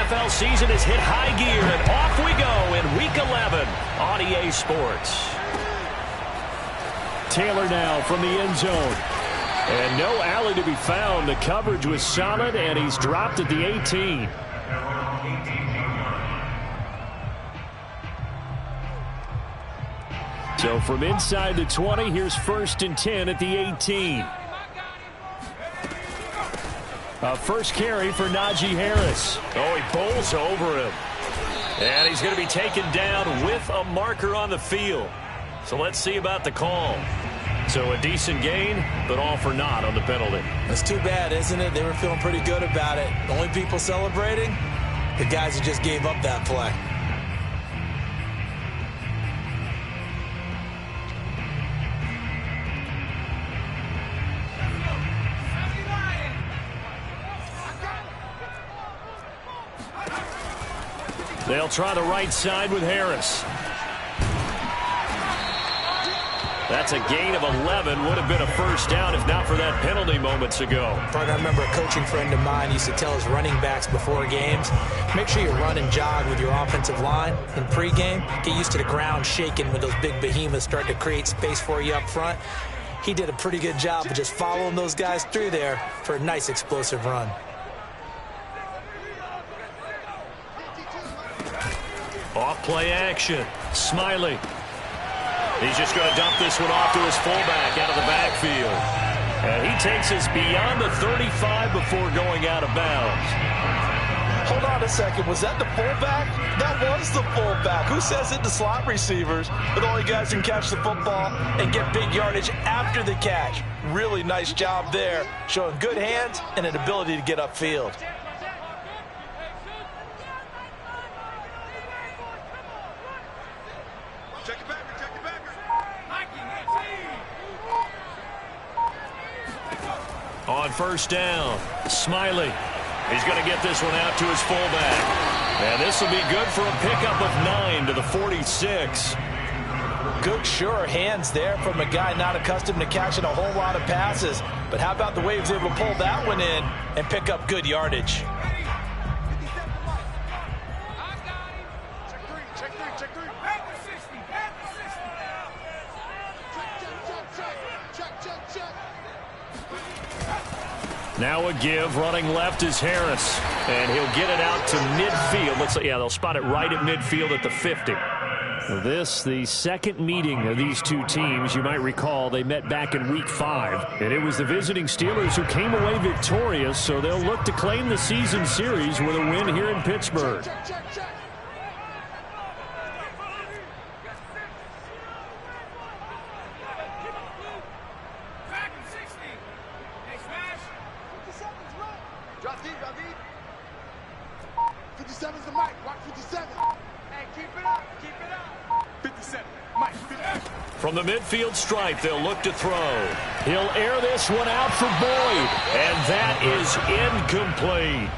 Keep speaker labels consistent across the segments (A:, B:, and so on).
A: NFL season has hit high gear, and off we go in Week 11 on EA Sports. Taylor now from the end zone. And no alley to be found. The coverage was solid, and he's dropped at the 18. So from inside the 20, here's 1st and 10 at the 18. A first carry for Najee Harris. Oh, he bowls over him. And he's going to be taken down with a marker on the field. So let's see about the call. So a decent gain, but all for naught on the penalty.
B: That's too bad, isn't it? They were feeling pretty good about it. The only people celebrating, the guys who just gave up that play.
A: They'll try the right side with Harris. That's a gain of 11. Would have been a first down if not for that penalty moments ago.
B: I remember a coaching friend of mine used to tell his running backs before games, make sure you run and jog with your offensive line in pregame. Get used to the ground shaking when those big behemoths start to create space for you up front. He did a pretty good job of just following those guys through there for a nice explosive run.
A: Off play action. Smiley. He's just going to dump this one off to his fullback out of the backfield. And he takes us beyond the 35 before going out of bounds.
C: Hold on a second. Was that the fullback? That was the fullback. Who says it? The slot receivers are the only guys who can catch the football and get big yardage after the catch. Really nice job there, showing good hands and an ability to get upfield.
A: On first down, Smiley. He's going to get this one out to his fullback. And this will be good for a pickup of 9 to the 46.
C: Good, sure hands there from a guy not accustomed to catching a whole lot of passes. But how about the way he was able to pull that one in and pick up good yardage?
A: Now a give, running left is Harris. And he'll get it out to midfield. Looks like, yeah, they'll spot it right at midfield at the 50. This, the second meeting of these two teams. You might recall they met back in Week 5. And it was the visiting Steelers who came away victorious, so they'll look to claim the season series with a win here in Pittsburgh. From the midfield stripe, they'll look to throw. He'll air this one out for Boyd, and that is incomplete.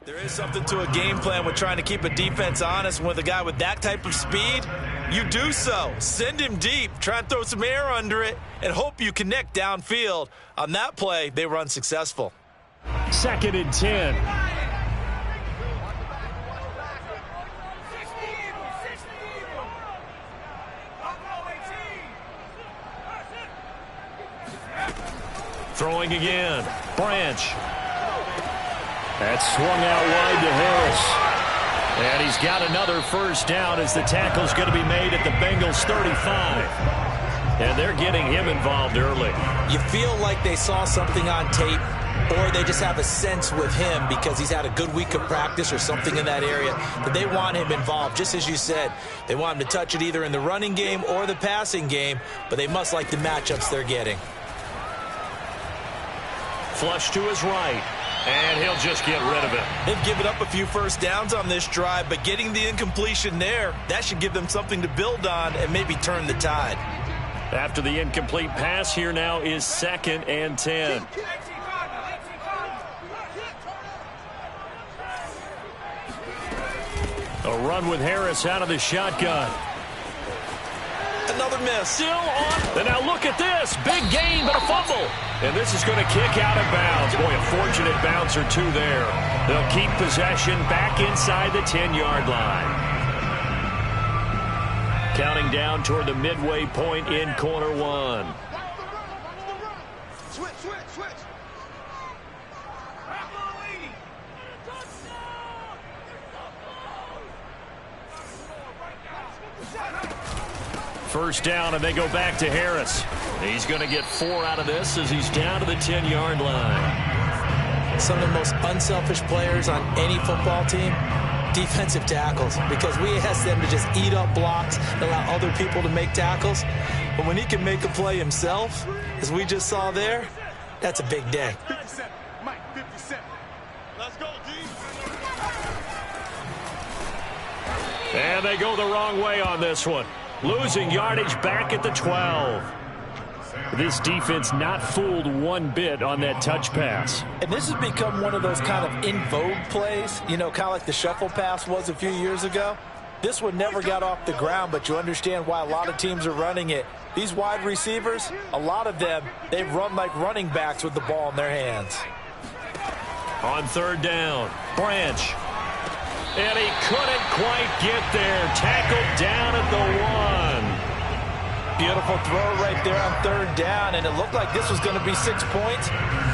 C: There is something to a game plan with trying to keep a defense honest. With a guy with that type of speed, you do so. Send him deep, try and throw some air under it, and hope you connect downfield. On that play, they were unsuccessful.
A: 2nd and 10. Throwing again. Branch. That's swung out wide to Harris. And he's got another first down as the tackle's going to be made at the Bengals 35. And they're getting him involved early.
B: You feel like they saw something on tape, or they just have a sense with him because he's had a good week of practice or something in that area that they want him involved. Just as you said, they want him to touch it either in the running game or the passing game, but they must like the matchups they're getting.
A: Flush to his right. And he'll just get rid of it.
C: They've given up a few first downs on this drive, but getting the incompletion there, that should give them something to build on and maybe turn the tide.
A: After the incomplete pass, here now is 2nd and 10. A run with Harris out of the shotgun.
C: Another miss.
A: Still on. And now look at this. Big gain, but a fumble. And this is going to kick out of bounds. Boy, a fortunate bounce or two there. They'll keep possession back inside the 10-yard line. Counting down toward the midway point in quarter 1. First down, and they go back to Harris. He's going to get 4 out of this as he's down to the 10-yard line.
B: Some of the most unselfish players on any football team, defensive tackles, because we ask them to just eat up blocks and allow other people to make tackles. But when he can make a play himself, as we just saw there, that's a big day.
D: 57, Mike, 57. Let's go, D.
A: And they go the wrong way on this one. Losing yardage back at the 12. This defense not fooled one bit on that touch pass.
B: And this has become one of those kind of in vogue plays, you know, kind of like the shuffle pass was a few years ago. This one never got off the ground, but you understand why a lot of teams are running it. These wide receivers, a lot of them, they run like running backs with the ball in their hands.
A: On 3rd down, Branch. And he couldn't quite get there. Tackled down at the 1.
B: Beautiful throw right there on 3rd down, and it looked like this was going to be 6 points,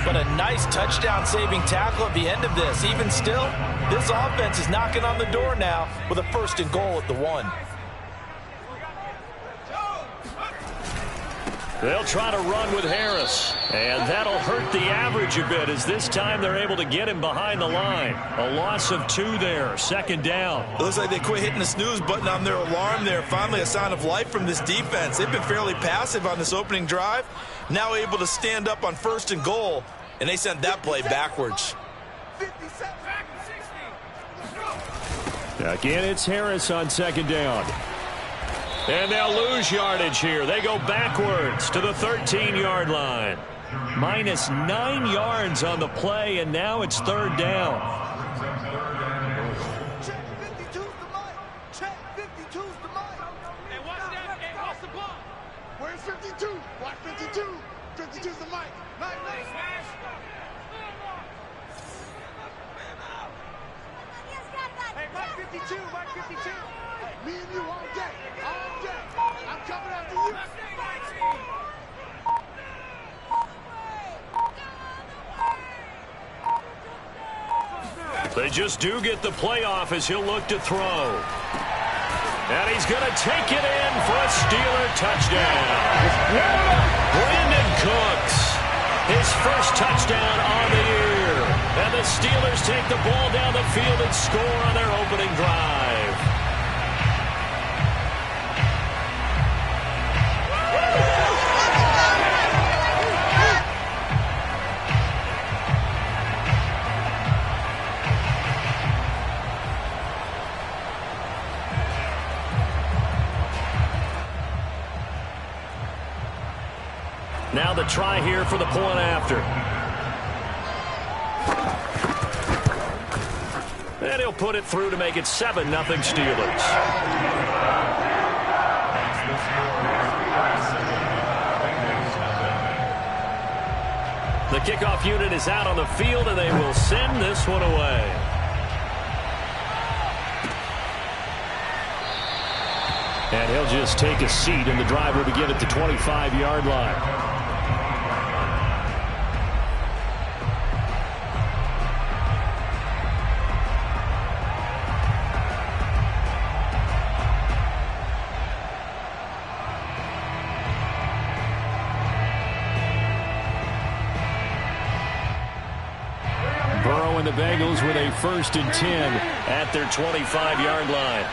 B: but a nice touchdown-saving tackle at the end of this. Even still, this offense is knocking on the door now with a 1st and goal at the 1.
A: They'll try to run with Harris, and that'll hurt the average a bit as this time they're able to get him behind the line. A loss of 2 there, 2nd down.
C: It looks like they quit hitting the snooze button on their alarm there. Finally a sign of life from this defense. They've been fairly passive on this opening drive. Now able to stand up on 1st and goal, and they sent that play backwards.
A: Again, it's Harris on 2nd down. And they'll lose yardage here. They go backwards to the 13-yard line. Minus 9 yards on the play, and now it's 3rd down.
D: Check 52's the mic. Check 52's the mic. Hey, watch that. Hey, watch the ball. Where's 52? Watch 52. 52's the mic. Nice. Hey, Mike 52. Mike 52. Me and you all day. All day. I'm coming after you.
A: They just do get the playoff as he'll look to throw. And he's going to take it in for a Steeler touchdown. Brandon Cooks, his first touchdown on the year. And the Steelers take the ball down the field and score on their opening drive. Now the try here for the point after. And he'll put it through to make it 7-0 Steelers. The kickoff unit is out on the field, and they will send this one away. And he'll just take a seat, and the drive will begin at the 25-yard line. And the Bengals with a 1st and 10 at their 25-yard line.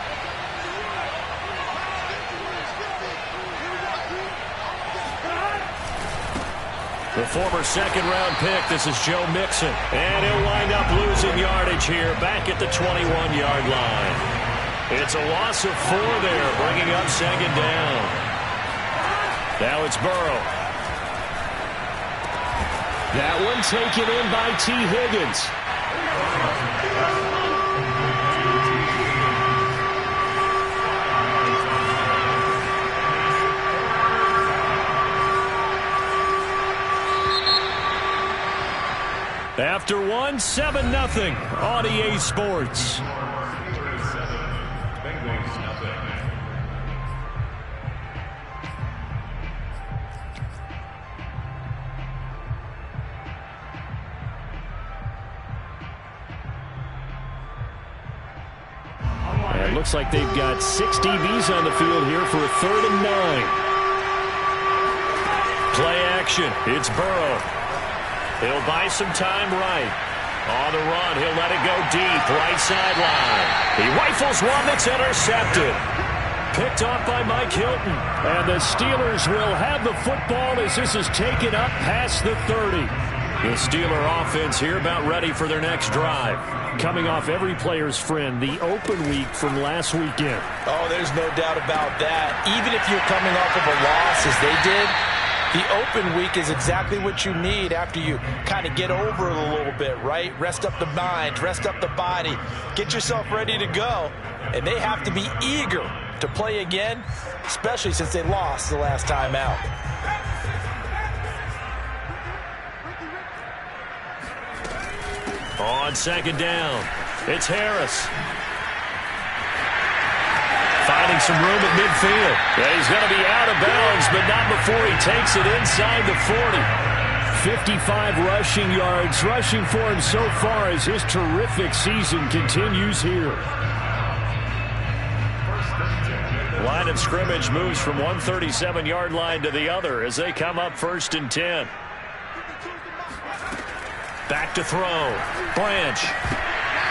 A: The former second-round pick, this is Joe Mixon. And he'll wind up losing yardage here back at the 21-yard line. It's a loss of 4 there, bringing up second down. Now it's Burrow. That one taken in by T. Higgins. After 1, 7-0 on EA Sports. It looks like they've got 6 DBs on the field here for a 3rd and 9. Play action. It's Burrow. He'll buy some time right. On the run, he'll let it go deep, right sideline. He rifles one that's intercepted. Picked off by Mike Hilton. And the Steelers will have the football as this is taken up past the 30. The Steeler offense here about ready for their next drive. Coming off every player's friend, the open week from last weekend.
B: Oh, there's no doubt about that. Even if you're coming off of a loss as they did, the open week is exactly what you need after you kind of get over it a little bit, right? Rest up the mind, rest up the body, get yourself ready to go. And they have to be eager to play again, especially since they lost the last time out.
A: On second down, it's Harris. Finding some room at midfield. Yeah, he's going to be out of bounds, but not before he takes it inside the 40. 55 rushing yards, rushing for him so far as his terrific season continues here. Line of scrimmage moves from one 37-yard line to the other as they come up 1st and 10. Back to throw. Branch.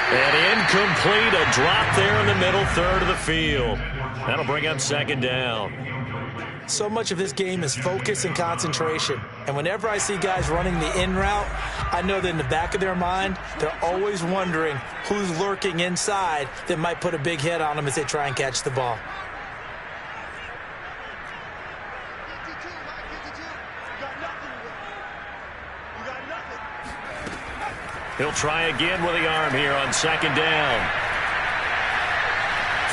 A: And incomplete, a drop there in the middle 3rd of the field. That'll bring up second down.
B: So much of this game is focus and concentration. And whenever I see guys running the in route, I know that in the back of their mind, they're always wondering who's lurking inside that might put a big hit on them as they try and catch the ball.
A: He'll try again with the arm here on second down.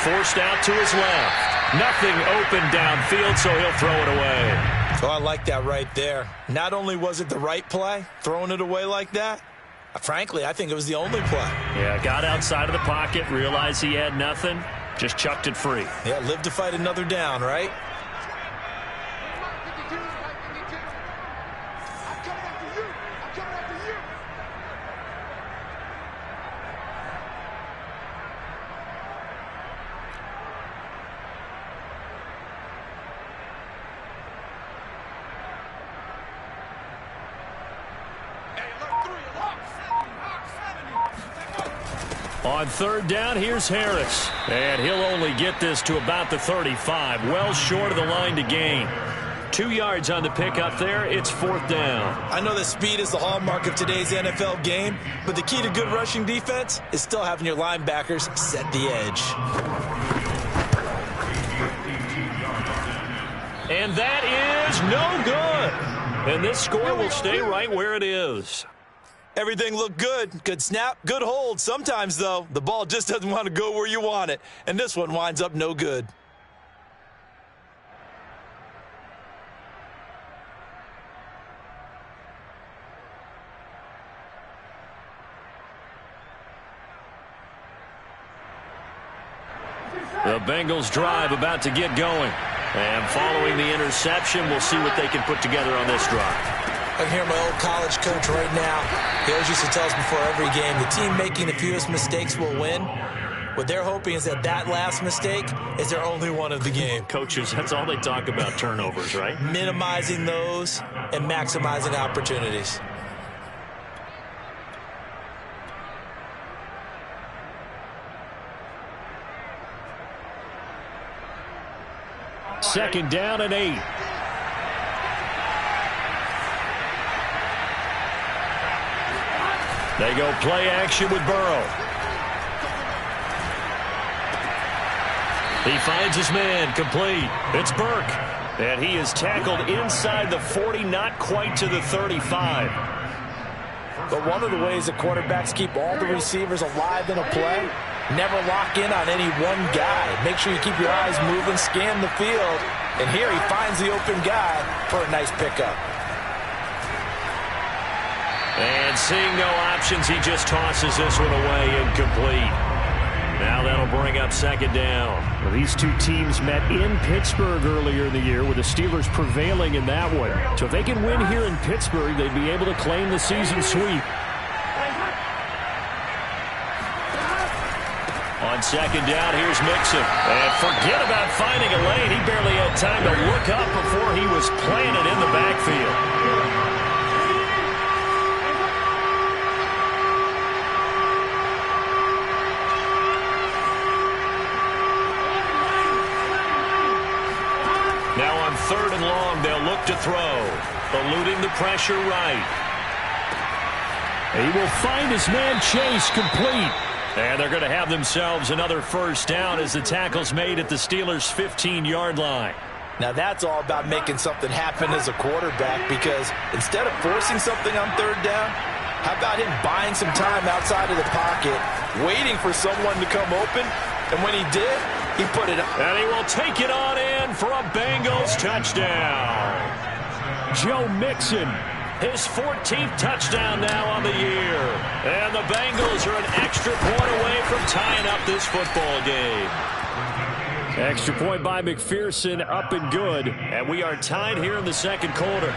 A: Forced out to his left. Nothing open downfield, so he'll throw it away.
B: Oh, I like that right there. Not only was it the right play, throwing it away like that, frankly, I think it was the only play.
A: Yeah, got outside of the pocket, realized he had nothing, just chucked it free.
B: Yeah, live to fight another down, right?
A: On third down, here's Harris. And he'll only get this to about the 35. Well short of the line to gain. 2 yards on the pickup there. It's 4th down.
B: I know that speed is the hallmark of today's NFL game, but the key to good rushing defense is still having your linebackers set the edge.
A: And that is no good. And this score will stay right where it is.
B: Everything looked good. Good snap, good hold. Sometimes, though, the ball just doesn't want to go where you want it. And this one winds up no good.
A: The Bengals drive about to get going. And following the interception, we'll see what they can put together on this drive.
B: I can hear my old college coach right now. He always used to tell us before every game, the team making the fewest mistakes will win. What they're hoping is that last mistake is their only one of the game.
A: Coaches, that's all they talk about, turnovers, right?
B: Minimizing those and maximizing opportunities.
A: Second down and 8. They go play action with Burrow. He finds his man, complete. It's Burke. And he is tackled inside the 40, not quite to the 35.
B: But one of the ways the quarterbacks keep all the receivers alive in a play, never lock in on any one guy. Make sure you keep your eyes moving, scan the field. And here he finds the open guy for a nice pickup.
A: And seeing no options, he just tosses this one away, incomplete. Now that'll bring up second down.
E: Well, these two teams met in Pittsburgh earlier in the year, with the Steelers prevailing in that one. So if they can win here in Pittsburgh, they'd be able to claim the season sweep.
A: On second down, here's Mixon. And forget about finding a lane. He barely had time to look up before he was planted in the backfield. Now on third and long, they'll look to throw. Eluding the pressure right.
E: He will find his man Chase, complete.
A: And they're going to have themselves another first down as the tackle's made at the Steelers' 15-yard line.
B: Now that's all about making something happen as a quarterback, because instead of forcing something on third down, how about him buying some time outside of the pocket, waiting for someone to come open, and when he did, he put it up.
A: And he will take it on in for a Bengals touchdown.
E: Joe Mixon.
A: His 14th touchdown now on the year. And the Bengals are an extra point away from tying up this football game.
E: Extra point by McPherson, up and good.
A: And we are tied here in the second quarter.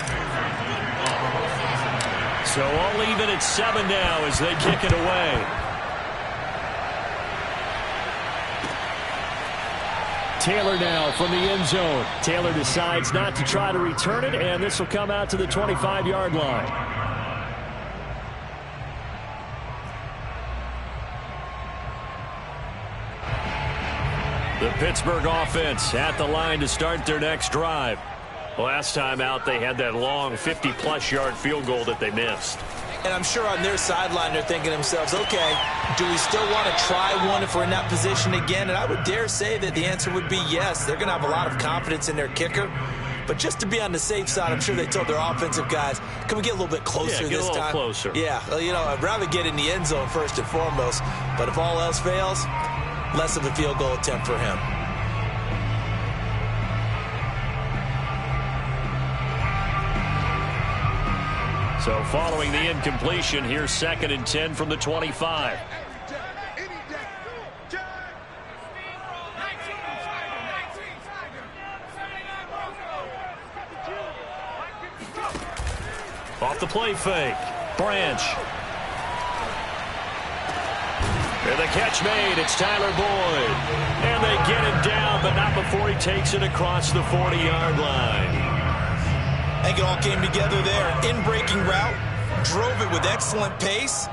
A: So all even at 7 now as they kick it away.
E: Taylor now from the end zone. Taylor decides not to try to return it, and this will come out to the 25-yard line.
A: The Pittsburgh offense at the line to start their next drive. Last time out, they had that long 50-plus yard field goal that they missed.
B: And I'm sure on their sideline they're thinking to themselves, okay, do we still want to try one if we're in that position again? And I would dare say that the answer would be yes. They're going to have a lot of confidence in their kicker. But just to be on the safe side, I'm sure they told their offensive guys, can we get a little bit closer this time?
A: Yeah, get a little closer.
B: Yeah, well, you know, I'd rather get in the end zone first and foremost. But if all else fails, less of a field goal attempt for him.
A: So following the incompletion, here's 2nd and 10 from the 25. Off the play fake. Branch. And the catch made. It's Tyler Boyd. And they get him down, but not before he takes it across the 40-yard line.
B: I think it all came together there. In-breaking route, drove it with excellent pace.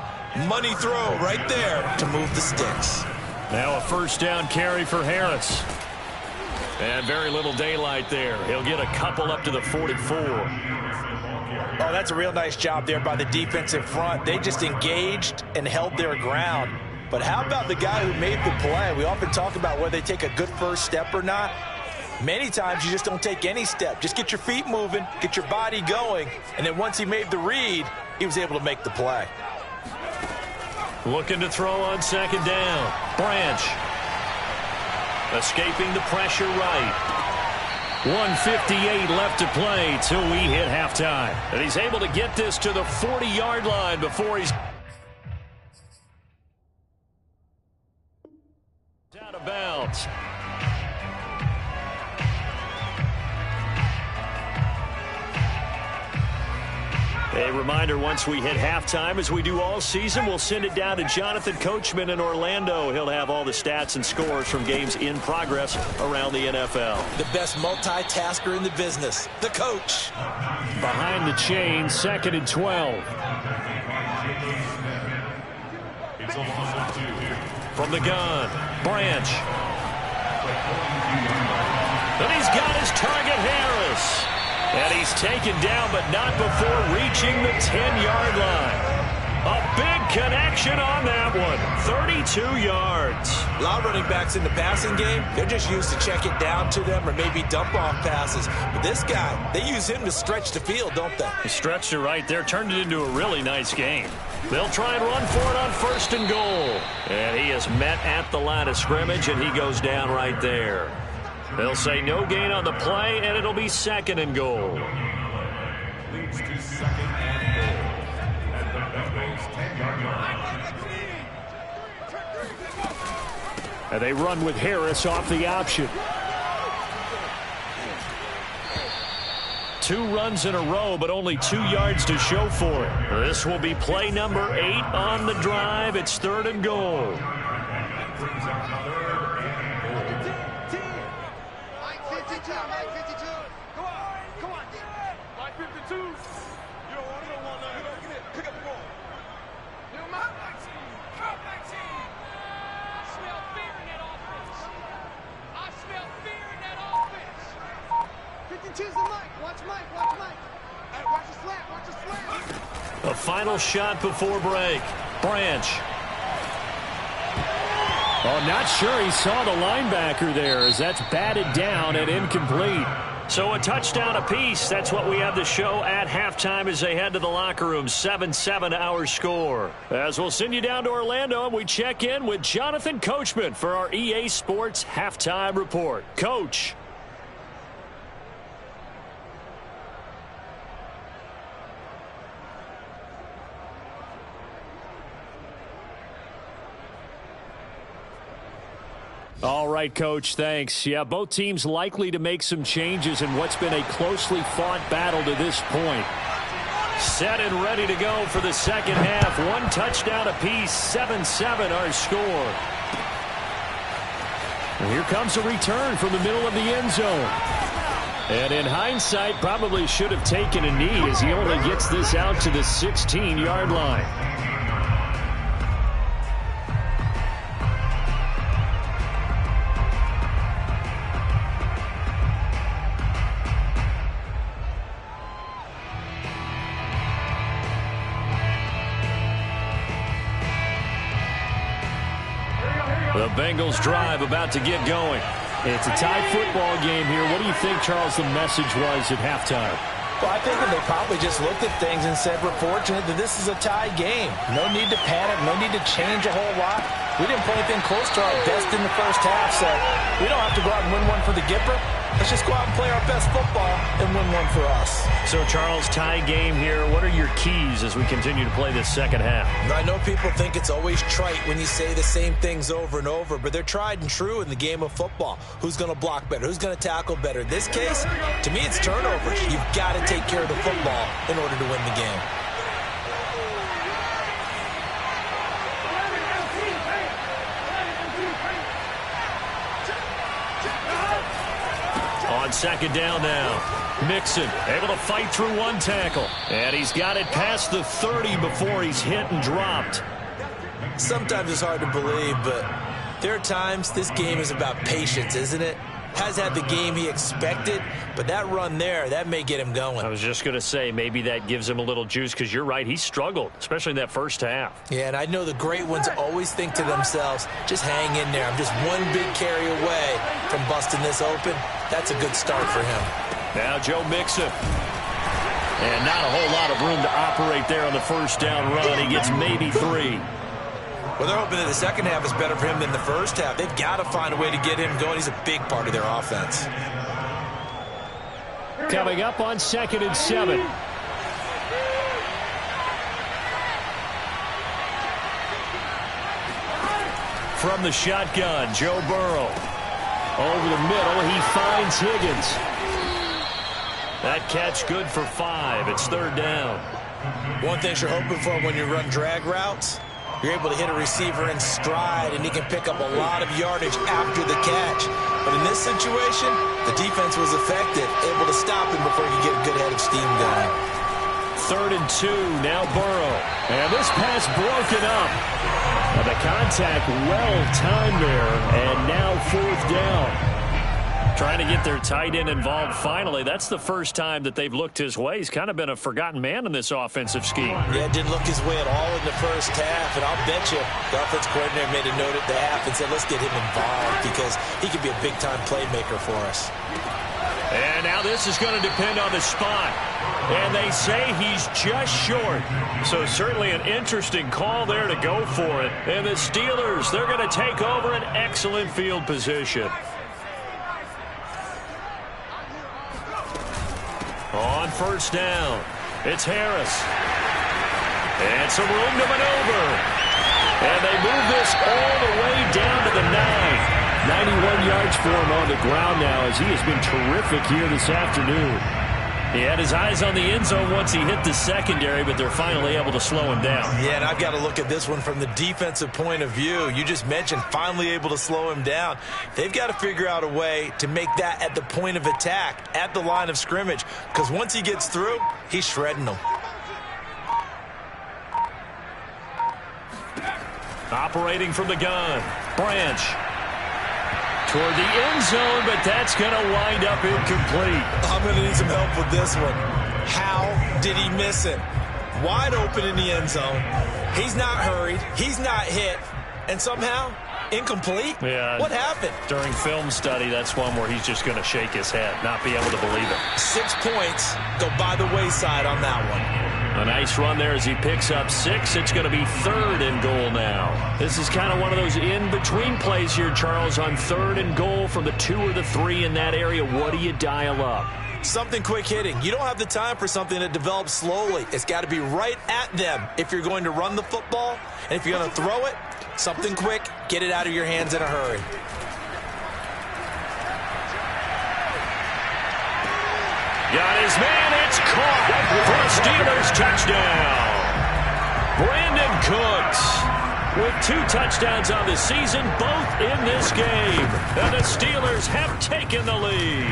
B: Money throw right there to move the sticks.
A: Now a first down carry for Harris. And very little daylight there. He'll get a couple up to the 44.
B: Oh, that's a real nice job there by the defensive front. They just engaged and held their ground. But how about the guy who made the play? We often talk about whether they take a good first step or not. Many times you just don't take any step. Just get your feet moving, get your body going, and then once he made the read, he was able to make the play.
A: Looking to throw on second down. Branch. Escaping the pressure right. 1:58 left to play till we hit halftime. And he's able to get this to the 40-yard line before he's out of bounds. A reminder, once we hit halftime, as we do all season, we'll send it down to Jonathan Coachman in Orlando. He'll have all the stats and scores from games in progress around the NFL.
B: The best multitasker in the business, the coach.
E: Behind the chain, 2nd and 12.
A: From the gun, Branch. And he's got his target, Harris. And he's taken down, but not before reaching the 10-yard line. A big connection on that one. 32 yards.
B: A lot of running backs in the passing game, they're just used to check it down to them or maybe dump off passes. But this guy, they use him to stretch the field, don't they?
A: The stretch it right there turned it into a really nice game. They'll try and run for it on 1st and goal. And he is met at the line of scrimmage, and he goes down right there. They'll say no gain on the play, and it'll be 2nd and goal.
D: Leads to 2nd and goal. At the Bengals 10-yard line.
E: And they run with Harris off the option.
A: 2 runs in a row, but only 2 yards to show for it. This will be play number 8 on the drive. It's 3rd and goal. A final shot before break. Branch.
E: Oh, not sure he saw the linebacker there as that's batted down and incomplete.
A: So a touchdown apiece. That's what we have to show at halftime as they head to the locker room. 7-7 our score. As we'll send you down to Orlando, and we check in with Jonathan Coachman for our EA Sports Halftime Report. Coach.
E: All right, Coach, thanks. Yeah, both teams likely to make some changes in what's been a closely fought battle to this point.
A: Set and ready to go for the second half. 1 touchdown apiece, 7-7 our score.
E: And here comes a return from the middle of the end zone. And in hindsight, probably should have taken a knee as he only gets this out to the 16-yard line.
A: The Bengals drive about to get going.
E: It's a tie football game here. What do you think, Charles, the message was at halftime?
B: Well, I think that they probably just looked at things and said, we're fortunate that this is a tie game. No need to panic. No need to change a whole lot. We didn't play anything close to our best in the first half, so we don't have to go out and win one for the Gipper. Let's just go out and play our best football and win one for us.
A: So, Charles, tie game here. What are your keys as we continue to play this second half?
B: I know people think it's always trite when you say the same things over and over, but they're tried and true in the game of football. Who's going to block better? Who's going to tackle better? In this case, to me, it's turnovers. You've got to take care of the football in order to win the game.
A: On second down now. Mixon able to fight through 1 tackle. And he's got it past the 30 before he's hit and dropped.
B: Sometimes it's hard to believe, but there are times this game is about patience, isn't it? Has had the game he expected, but that run there, that may get him going.
A: I was just going to say, maybe that gives him a little juice, because you're right, he struggled, especially in that first half.
B: Yeah, and I know the great ones always think to themselves, just hang in there. I'm just one big carry away from busting this open. That's a good start for him.
A: Now Joe Mixon. And not a whole lot of room to operate there on the first down run. He gets maybe 3.
B: Well, they're hoping that the second half is better for him than the first half. They've got to find a way to get him going. He's a big part of their offense.
E: Coming up on 2nd and 7.
A: From the shotgun, Joe Burrow. Over the middle, he finds Higgins. That catch good for 5. It's 3rd down.
B: One thing you're hoping for when you run drag routes, you're able to hit a receiver in stride, and he can pick up a lot of yardage after the catch. But in this situation, the defense was effective, able to stop him before he could get a good head of steam going.
A: 3rd and 2, now Burrow.
E: And this pass broken up. And the contact well timed there, and now 4th down. Trying to get their tight end involved finally. That's the first time that they've looked his way. He's kind of been a forgotten man in this offensive scheme.
B: Yeah, didn't look his way at all in the first half. And I'll bet you the offense coordinator made a note at the half and said, let's get him involved because he could be a big-time playmaker for us.
A: And now this is going to depend on the spot. And they say he's just short. So certainly an interesting call there to go for it. And the Steelers, they're going to take over an excellent field position. On first down, it's Harris. And some room to maneuver. And they move this all the way down to the 9. 91 yards for him on the ground now as he has been terrific here this afternoon. He had his eyes on the end zone once he hit the secondary, but they're finally able to slow him down.
B: Yeah, and I've got to look at this one from the defensive point of view. You just mentioned finally able to slow him down. They've got to figure out a way to make that at the point of attack, at the line of scrimmage, because once he gets through, he's shredding them.
A: Operating from the gun, Branch. Toward the end zone, but that's going to wind up incomplete.
B: I'm going to need some help with this one. How did he miss it? Wide open in the end zone. He's not hurried. He's not hit. And somehow, incomplete?
A: Yeah.
B: What happened?
A: During film study, that's one where he's just going to shake his head, not be able to believe it.
B: 6 points go by the wayside on that one.
A: A nice run there as he picks up 6. It's going to be 3rd and goal now. This is kind of one of those in-between plays here, Charles, on 3rd and goal from the 2 or the 3 in that area. What do you dial up?
B: Something quick hitting. You don't have the time for something that develops slowly. It's got to be right at them if you're going to run the football. And if you're going to throw it, something quick, get it out of your hands in a hurry.
A: Got his man, it's caught for a Steelers touchdown. Brandon Cooks with 2 touchdowns on the season, both in this game. And the Steelers have taken the lead.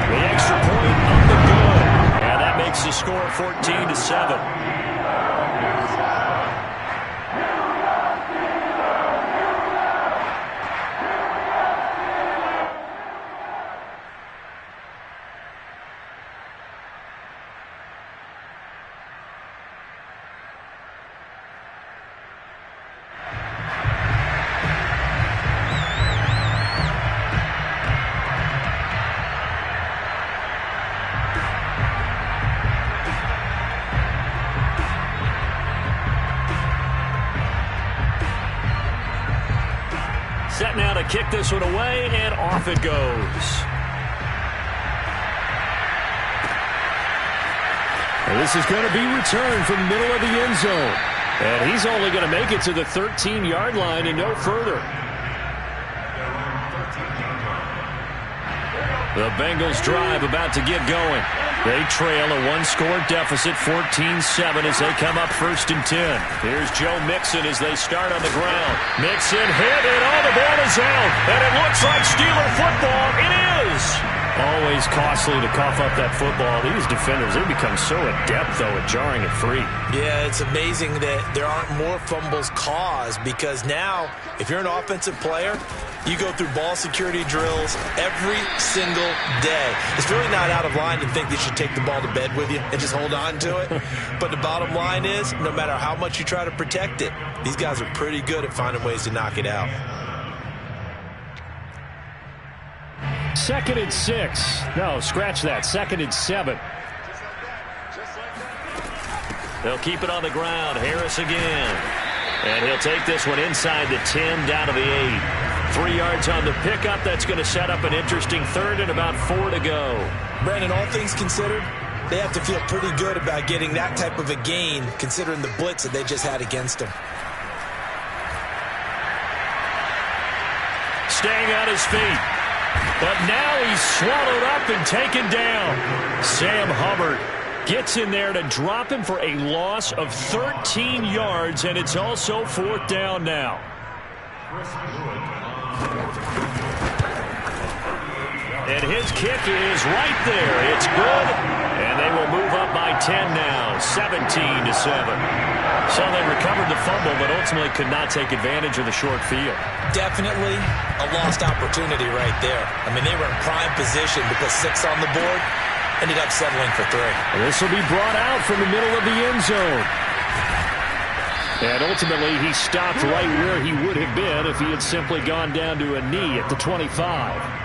A: The extra point up the good. And that makes the score 14-7. Set now to kick this one away, and off it goes. And this is going to be returned from the middle of the end zone. And he's only going to make it to the 13-yard line and no further. The Bengals drive about to get going. They trail a 1-score deficit, 14-7 as they come up 1st and 10. Here's Joe Mixon as they start on the ground. Mixon hit, and the ball is out. And it looks like Steeler football. It is. Always costly to cough up that football. These defenders, they become so adept, though, at jarring it free.
B: Yeah, it's amazing that there aren't more fumbles caused because now, if you're an offensive player, you go through ball security drills every single day. It's really not out of line to think you should take the ball to bed with you and just hold on to it. But the bottom line is, no matter how much you try to protect it, these guys are pretty good at finding ways to knock it out.
A: 2nd and 6. No, scratch that. 2nd and 7. They'll keep it on the ground. Harris again. And he'll take this one inside the 10 down to the 8. 3 yards on the pickup. That's going to set up an interesting 3rd and about 4 to go.
B: Brandon, all things considered, they have to feel pretty good about getting that type of a gain considering the blitz that they just had against them.
A: Staying on his feet. But now he's swallowed up and taken down. Sam Hubbard gets in there to drop him for a loss of 13 yards, and it's also 4th down now. And his kick is right there. It's good, And they will move up by 10 now, 17-7. So they recovered the fumble, but ultimately could not take advantage of the short field.
B: Definitely a lost opportunity right there. I mean, they were in prime position to put 6 on the board. Ended up settling for 3.
E: This will be brought out from the middle of the end zone. And ultimately, he stopped right where he would have been if he had simply gone down to a knee at the 25.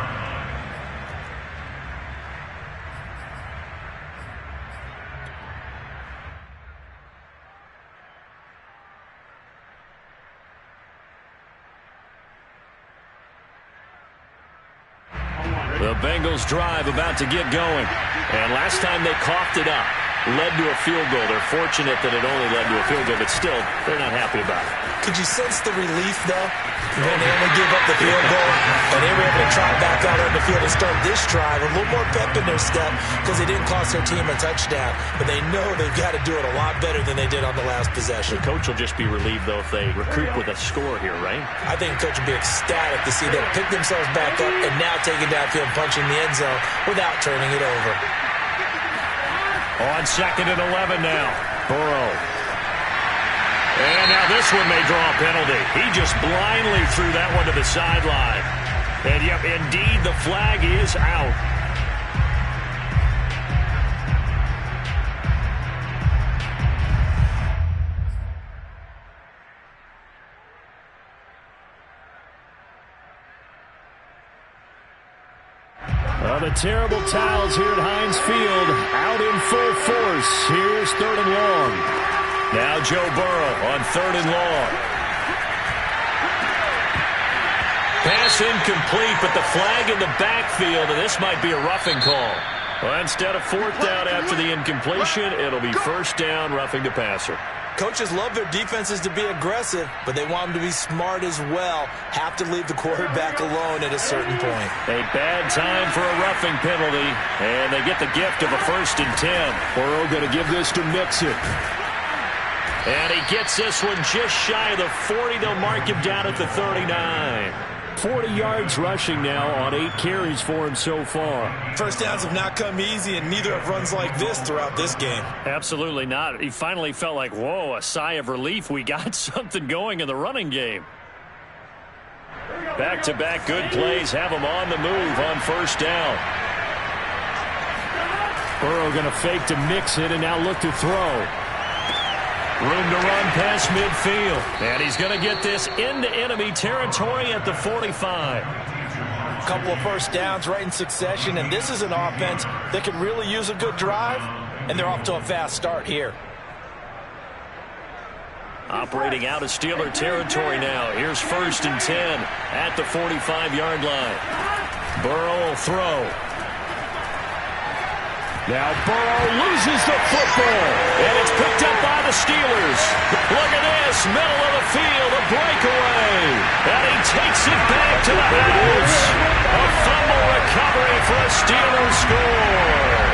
E: The Bengals drive about to get going. And last time they coughed it up, led to a field goal. They're fortunate that it only led to a field goal, but still, they're not happy about it.
B: Could you sense the relief, though, when they only gave up the field goal and they were able to trot back out on the field and start this drive? A little more pep in their step because they didn't cost their team a touchdown, but they know they've got to do it a lot better than they did on the last possession.
A: The coach will just be relieved, though, if they recoup with a score here, right?
B: I think the coach will be ecstatic to see them pick themselves back up and now take it downfield, punching the end zone without turning it over.
A: On 2nd and 11 now, Burrow. And now this one may draw a penalty. He just blindly threw that one to the sideline. And yep, indeed, the flag is out.
E: The terrible towels here at Heinz Field out in full force. Here's 3rd and long.
A: Now Joe Burrow on 3rd and long. Pass incomplete, but the flag in the backfield, and this might be a roughing call. Well, instead of 4th down after the incompletion, it'll be 1st down, roughing the passer.
B: Coaches love their defenses to be aggressive, but they want them to be smart as well. Have to leave the quarterback alone at a certain point.
A: A bad time for a roughing penalty, and they get the gift of a 1st and 10.
E: Burrow going to give this to Mixon.
A: And he gets this one just shy of the 40. They'll mark him down at the 39.
E: 40 yards rushing now on 8 carries for him so far.
B: First downs have not come easy, and neither have runs like this throughout this game.
A: Absolutely not. He finally felt like, whoa, a sigh of relief. We got something going in the running game. Back-to-back good plays have him on the move on 1st down.
E: Burrow going to fake to Mixon and now look to throw.
A: Room to run past midfield. And he's going to get this into enemy territory at the 45.
B: A couple of 1st downs right in succession, and this is an offense that could really use a good drive, and they're off to a fast start here.
A: Operating out of Steeler territory now. Here's 1st and 10 at the 45-yard line. Burrow will throw.
E: Now Burrow loses the football.
A: And it's picked up by the Steelers. Look at this. Middle of the field. A breakaway. And he takes it back to the house. A fumble recovery for a Steelers score.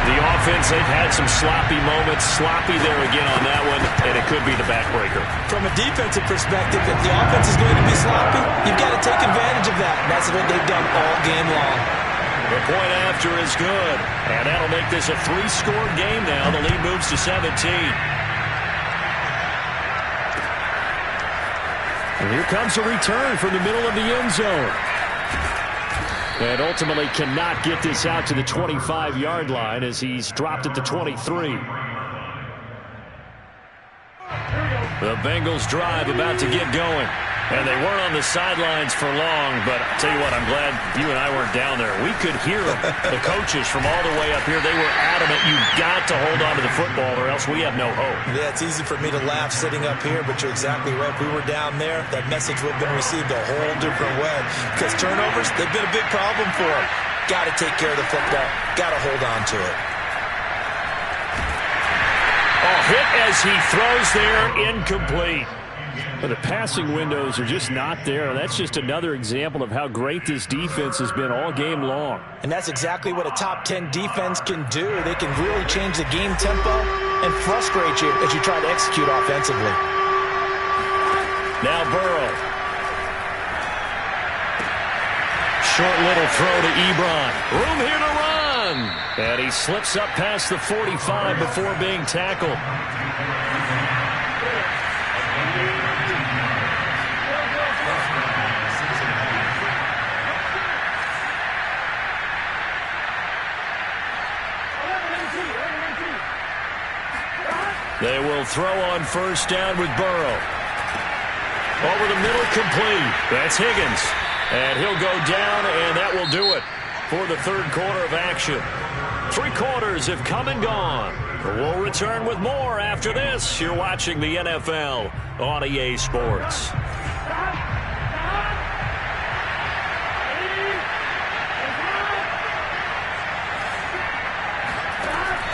A: The offense, they've had some sloppy moments. Sloppy there again on that one. And it could be the backbreaker.
B: From a defensive perspective, if the offense is going to be sloppy, you've got to take advantage of that. And that's what they've done all game long.
A: The point after is good. And that'll make this a 3-score game now. The lead moves to 17.
E: And here comes a return from the middle of the end zone. And ultimately cannot get this out to the 25-yard line as he's dropped at the 23.
A: The Bengals drive about to get going. And they weren't on the sidelines for long, but I'll tell you what, I'm glad you and I weren't down there. We could hear them. The coaches from all the way up here, they were adamant, you've got to hold on to the football or else we have no hope.
B: Yeah, it's easy for me to laugh sitting up here, but you're exactly right. If we were down there, that message would have been received a whole different way. Because turnovers, they've been a big problem for them. Got to take care of the football. Got to hold on to it.
A: Oh, hit as he throws there, incomplete.
E: But the passing windows are just not there. That's just another example of how great this defense has been all game long.
B: And that's exactly what a top 10 defense can do. They can really change the game tempo and frustrate you as you try to execute offensively.
A: Now Burrow. Short little throw to Ebron. Room here to run.
E: And he slips up past the 45 before being tackled. They will throw on first down with Burrow. Over the middle, complete. That's Higgins. And he'll go down, and that will do it for the third quarter of action. 3 quarters have come and gone. We'll return with more after this. You're watching the NFL on EA Sports.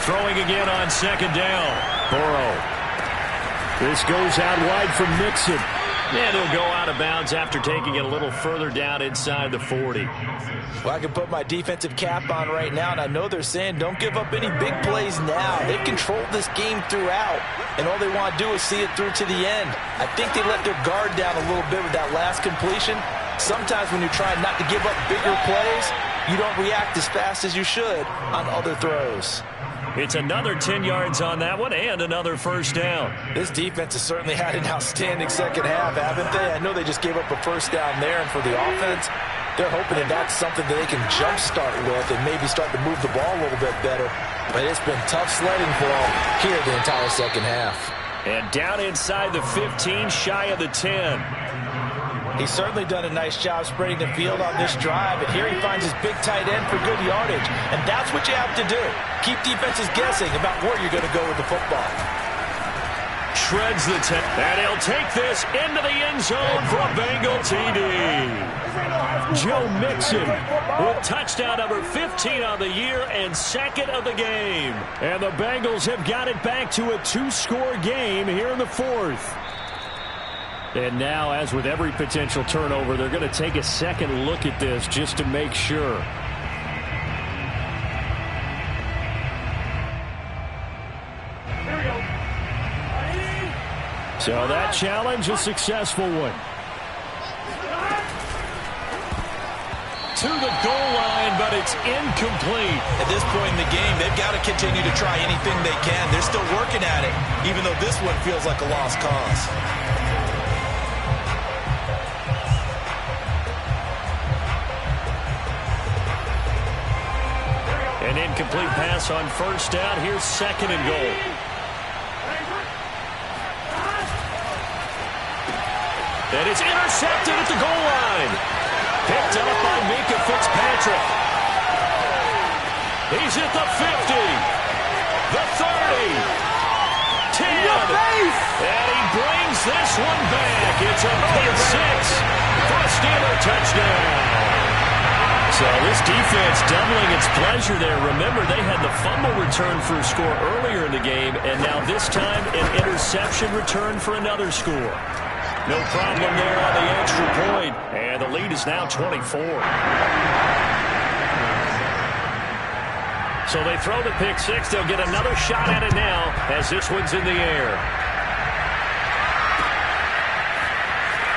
E: Throwing again on second down. Burrow. This goes out wide for Mixon. And he'll go out of bounds after taking it a little further down inside the 40.
C: Well, I can put my defensive cap on right now, and I know they're saying don't give up any big plays now. They've controlled this game throughout, and all they want to do is see it through to the end. I think they let their guard down a little bit with that last completion. Sometimes when you're trying not to give up bigger plays, you don't react as fast as you should on other throws.
E: It's another 10 yards on that one and another first down.
C: This defense has certainly had an outstanding second half, haven't they? I know they just gave up a first down there, and for the offense, they're hoping that that's something that they can jumpstart with and maybe start to move the ball a little bit better. But it's been tough sledding for them here the entire second half.
E: And down inside the 15, shy of the 10.
C: He's certainly done a nice job spreading the field on this drive, and here he finds his big tight end for good yardage. And that's what you have to do. Keep defenses guessing about where you're going to go with the football.
E: Shreds the 10, and he'll take this into the end zone for a Bengal TD. Joe Mixon with touchdown number 15 on the year and second of the game. And the Bengals have got it back to a 2-score game here in the fourth. And now, as with every potential turnover, they're going to take a second look at this just to make sure. So that challenge, a successful one. To the goal line, but it's incomplete.
C: At this point in the game, they've got to continue to try anything they can. They're still working at it, even though this one feels like a lost cause.
E: An incomplete pass on first down. Here's second and goal. And it's intercepted at the goal line. Picked up by Minkah Fitzpatrick. He's at the 50. The 30. 10. And he brings this one back. It's a pick 6 for a Steeler touchdown. So this defense doubling its pleasure there. Remember, they had the fumble return for a score earlier in the game, and now this time an interception return for another score. No problem there on the extra point, and the lead is now 24. So they throw the pick 6. They'll get another shot at it now as this one's in the air.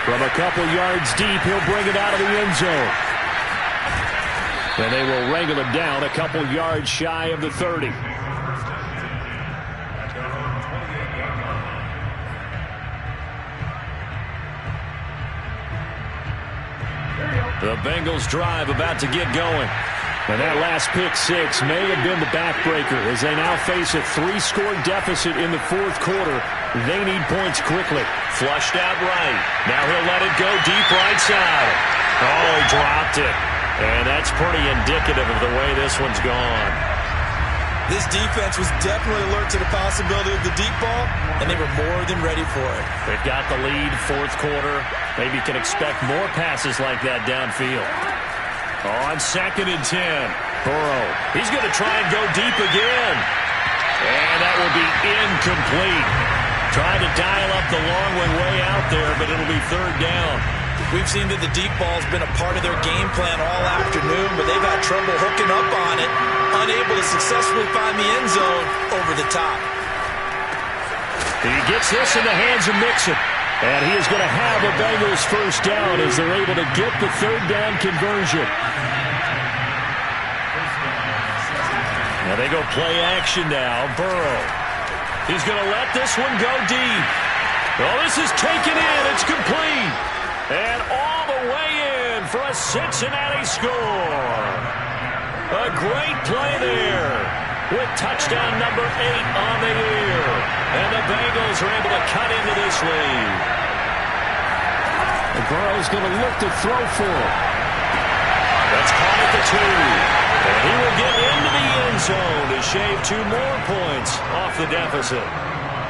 E: From a couple yards deep, he'll bring it out of the end zone. And they will wrangle him down a couple yards shy of the 30. The Bengals drive about to get going. And that last pick 6 may have been the backbreaker as they now face a 3-score deficit in the fourth quarter. They need points quickly. Flushed out right. Now he'll let it go deep right side. Oh, he dropped it. And that's pretty indicative of the way this one's gone.
C: This defense was definitely alert to the possibility of the deep ball, and they were more than ready for it.
E: They've got the lead, fourth quarter. Maybe can expect more passes like that downfield. On second and 10, Burrow. He's going to try and go deep again. And that will be incomplete. Trying to dial up the long one way out there, but it'll be third down.
C: We've seen that the deep ball's been a part of their game plan all afternoon, but they've had trouble hooking up on it, unable to successfully find the end zone over the top.
E: He gets this in the hands of Mixon, and he is going to have a Bengals first down as they're able to get the third down conversion. And they go play action now. Burrow. He's going to let this one go deep. Oh, this is taken in. It's complete. And all the way in for a Cincinnati score. A great play there with touchdown number 8 on the year. And the Bengals are able to cut into this lead.
A: And Burrow's going to look to throw for it.
E: That's caught at the 2. And he will get into the end zone to shave 2 more points off the deficit.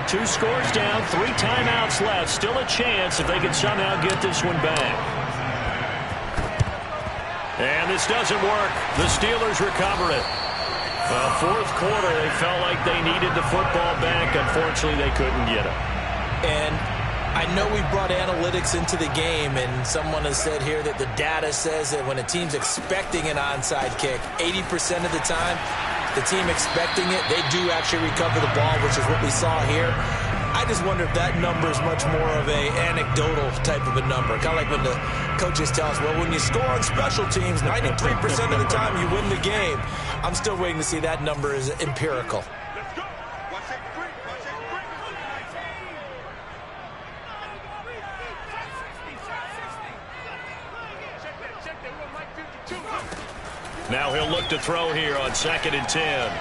A: 2 scores down, 3 timeouts left. Still a chance if they can somehow get this one back.
E: And this doesn't work. The Steelers recover it.
A: Well, fourth quarter, they felt like they needed the football back. Unfortunately, they couldn't get it.
B: And I know we brought analytics into the game, and someone has said here that the data says that when a team's expecting an onside kick, 80% of the time, the team expecting it, they do actually recover the ball, which is what we saw here. I just wonder if that number is much more of a anecdotal type of a number. Kind of like when the coaches tell us, well, when you score on special teams, 93% of the time you win the game. I'm still waiting to see that number is empirical.
E: Now he'll look to throw here on 2nd and 10.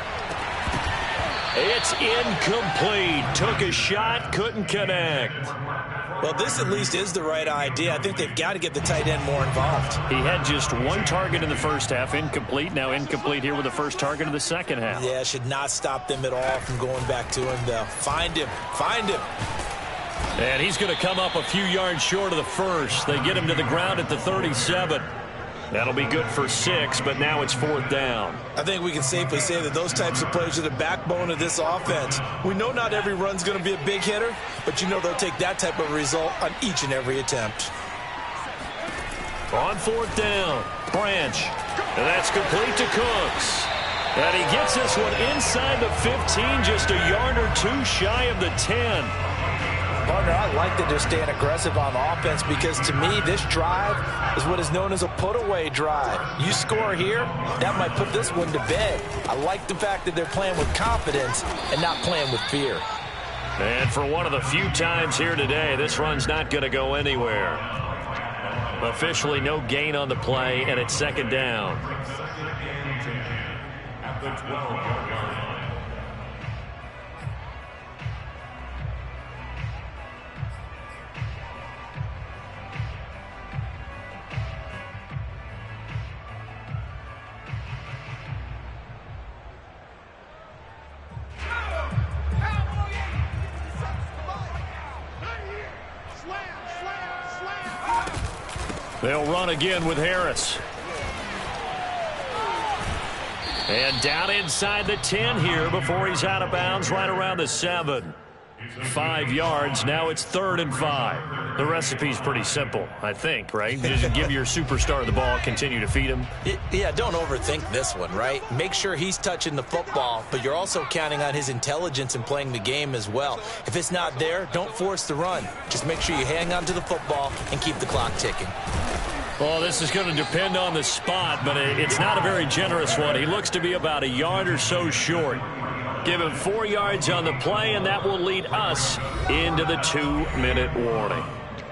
E: It's incomplete. Took a shot, couldn't connect.
B: Well, this at least is the right idea. I think they've got to get the tight end more involved.
A: He had just 1 target in the first half, incomplete. Now incomplete here with the first target of the second half.
B: Yeah, should not stop them at all from going back to him, though. Find him. Find him.
E: And he's going to come up a few yards short of the first. They get him to the ground at the 37. That'll be good for 6, but now it's 4th down.
B: I think we can safely say that those types of plays are the backbone of this offense. We know not every run's going to be a big hitter, but you know they'll take that type of result on each and every attempt.
E: On 4th down, Branch. And that's complete to Cooks. And he gets this one inside the 15, just a yard or 2 shy of the 10.
B: Partner, I like that they're staying aggressive on offense because, to me, this drive is what is known as a put-away drive. You score here, that might put this one to bed. I like the fact that they're playing with confidence and not playing with fear.
E: And for one of the few times here today, this run's not going to go anywhere. Officially no gain on the play, and it's 2nd down. At the 12-yard line. They'll run again with Harris. And down inside the 10 here before he's out of bounds, right around the 7. 5 yards. Now it's 3rd and 5. The recipe's pretty simple, I think, right? Just give your superstar the ball, continue to feed him.
B: Yeah, don't overthink this one, right? Make sure he's touching the football, but you're also counting on his intelligence in playing the game as well. If it's not there, don't force the run. Just make sure you hang on to the football and keep the clock ticking.
E: Well, this is going to depend on the spot, but it's not a very generous one. He looks to be about a yard or so short. Give him 4 yards on the play, and that will lead us into the 2-minute warning.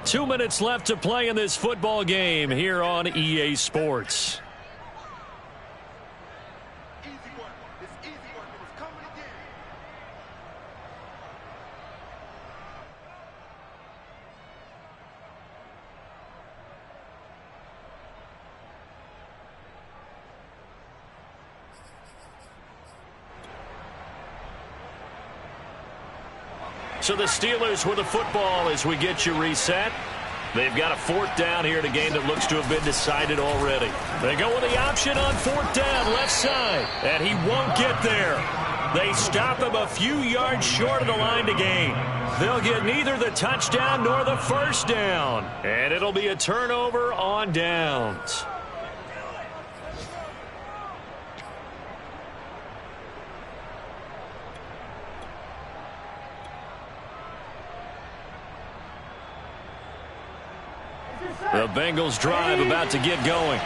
E: 2 minutes left to play in this football game here on EA Sports. So the Steelers with the football as we get you reset. They've got a 4th down here in a game that looks to have been decided already. They go with the option on 4th down, left side, and he won't get there. They stop him a few yards short of the line to gain. They'll get neither the touchdown nor the first down, and it'll be a turnover on downs. The Bengals drive about to get going.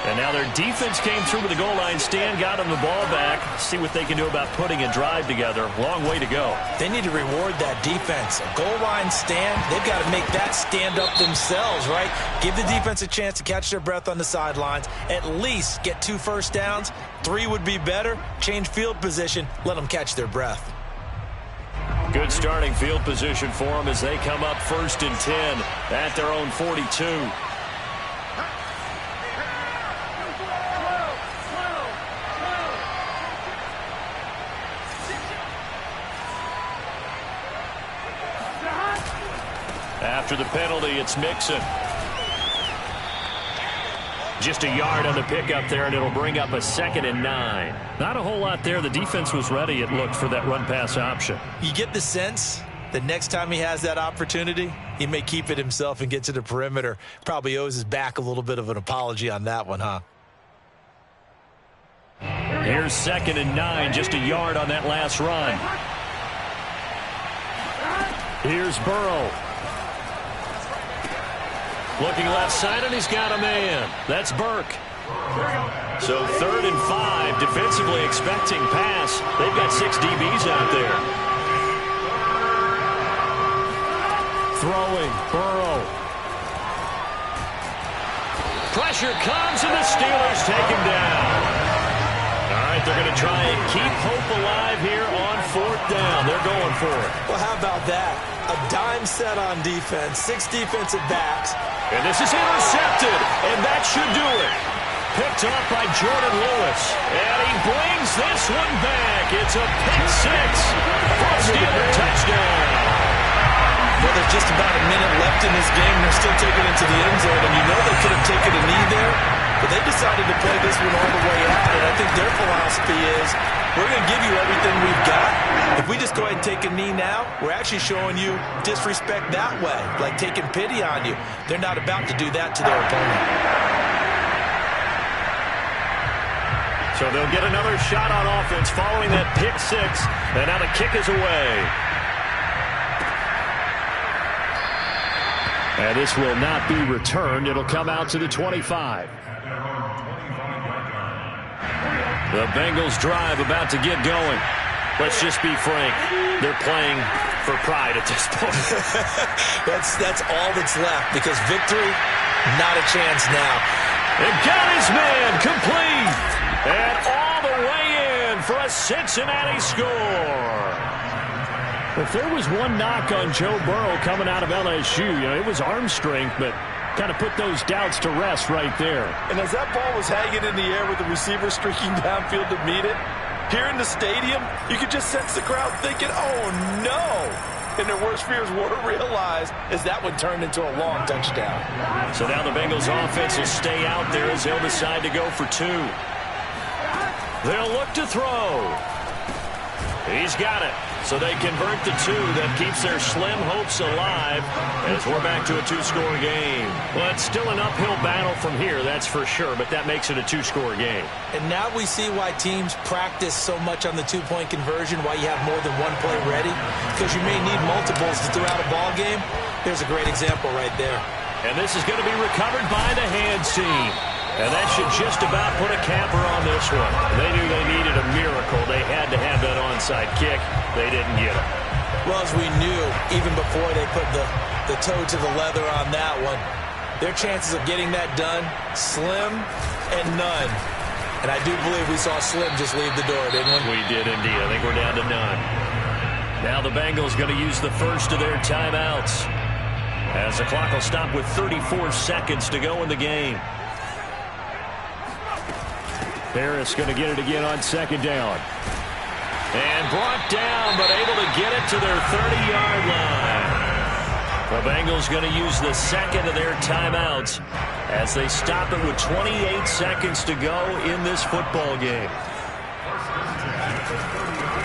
A: And now their defense came through with the goal line stand, got them the ball back. See what they can do about putting a drive together. Long way to go.
B: They need to reward that defense. A goal line stand, they've got to make that stand up themselves, right? Give the defense a chance to catch their breath on the sidelines. At least get 2 first downs. 3 would be better. Change field position. Let them catch their breath.
A: Good starting field position for them as they come up 1st and 10 at their own 42. After the penalty, it's Mixon. Just a yard on the pickup there, and it'll bring up a 2nd and 9. Not a whole lot there. The defense was ready, it looked, for that run-pass option.
B: You get the sense that next time he has that opportunity, he may keep it himself and get to the perimeter. Probably owes his back a little bit of an apology on that one, huh?
A: Here's 2nd and 9, just a yard on that last run. Here's Burrow. Looking left side, and he's got a man. That's Burke. So 3rd and 5, defensively expecting pass. They've got 6 DBs out there. Throwing, Burrow. Pressure comes, and the Steelers take him down. All right, they're going to try and keep hope alive here on 4th down. They're going for it.
B: Well, how about that? A dime set on defense, 6 defensive backs.
A: And this is intercepted, and that should do it. Picked up by Jordan Lewis, and he brings this one back. It's a pick 6 for a Steeler touchdown.
B: Well, there's just about a minute left in this game. They're still taking it to the end zone, and you know they could have taken a knee there, but they decided to play this one all the way out, and I think their philosophy is, we're going to give you everything we've got. If we just go ahead and take a knee now, we're actually showing you disrespect that way, like taking pity on you. They're not about to do that to their opponent.
A: So they'll get another shot on offense following that pick 6, and now the kick is away. And this will not be returned. It'll come out to the 25. The Bengals drive about to get going. Let's just be frank. They're playing for pride at this point.
B: That's all that's left, because victory, not a chance now.
A: And got his man complete. And all the way in for a Cincinnati score. If there was one knock on Joe Burrow coming out of LSU, it was arm strength, but kind of put those doubts to rest right there.
C: And as that ball was hanging in the air with the receiver streaking downfield to meet it, here in the stadium, you could just sense the crowd thinking, oh, no. And their worst fears were realized as that one turned into a long touchdown.
A: So now the Bengals offense will stay out there as they'll decide to go for 2. They'll look to throw. He's got it. So they convert the 2. That keeps their slim hopes alive as we're back to a 2-score game. Well, it's still an uphill battle from here, that's for sure, but that makes it a 2-score game.
B: And now we see why teams practice so much on the 2-point conversion, why you have more than one play ready, because you may need multiples throughout a ball game. There's a great example right there.
A: And this is going to be recovered by the hands team. And that should just about put a capper on this one. They knew they needed a miracle. They had to have that onside kick. They didn't get it.
B: Well, as we knew, even before they put the toe to the leather on that one, their chances of getting that done, slim and none. And I do believe we saw Slim just leave the door, didn't we?
A: We did indeed. I think we're down to none. Now the Bengals going to use the first of their timeouts, as the clock will stop with 34 seconds to go in the game. Harris going to get it again on 2nd down. And brought down, but able to get it to their 30-yard line. The Bengals going to use the second of their timeouts as they stop it with 28 seconds to go in this football game.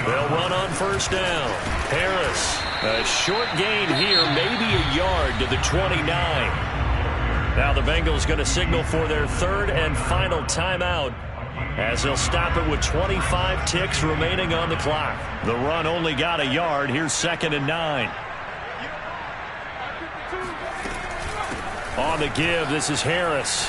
A: They'll run on 1st down. Harris, a short gain here, maybe a yard to the 29. Now the Bengals going to signal for their 3rd and final timeout, as they'll stop it with 25 ticks remaining on the clock. The run only got a yard. Here's 2nd and 9. On the give, this is Harris.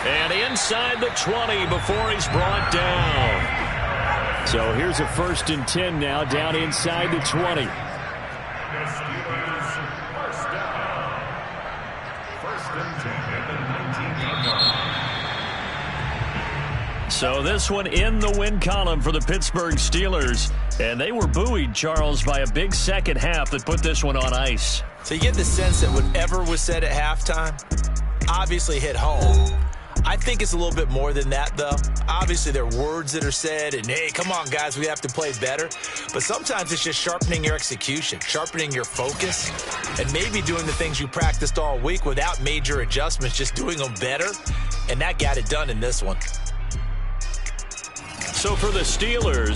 E: And inside the 20 before he's brought down.
A: So here's a 1st and 10 now, down inside the 20.
E: So this one in the win column for the Pittsburgh Steelers. And they were buoyed, Charles, by a big second half that put this one on ice.
B: So you get the sense that whatever was said at halftime obviously hit home. I think it's a little bit more than that, though. Obviously, there are words that are said, and, hey, come on, guys, we have to play better. But sometimes it's just sharpening your execution, sharpening your focus, and maybe doing the things you practiced all week without major adjustments, just doing them better. And that got it done in this one.
E: So for the Steelers,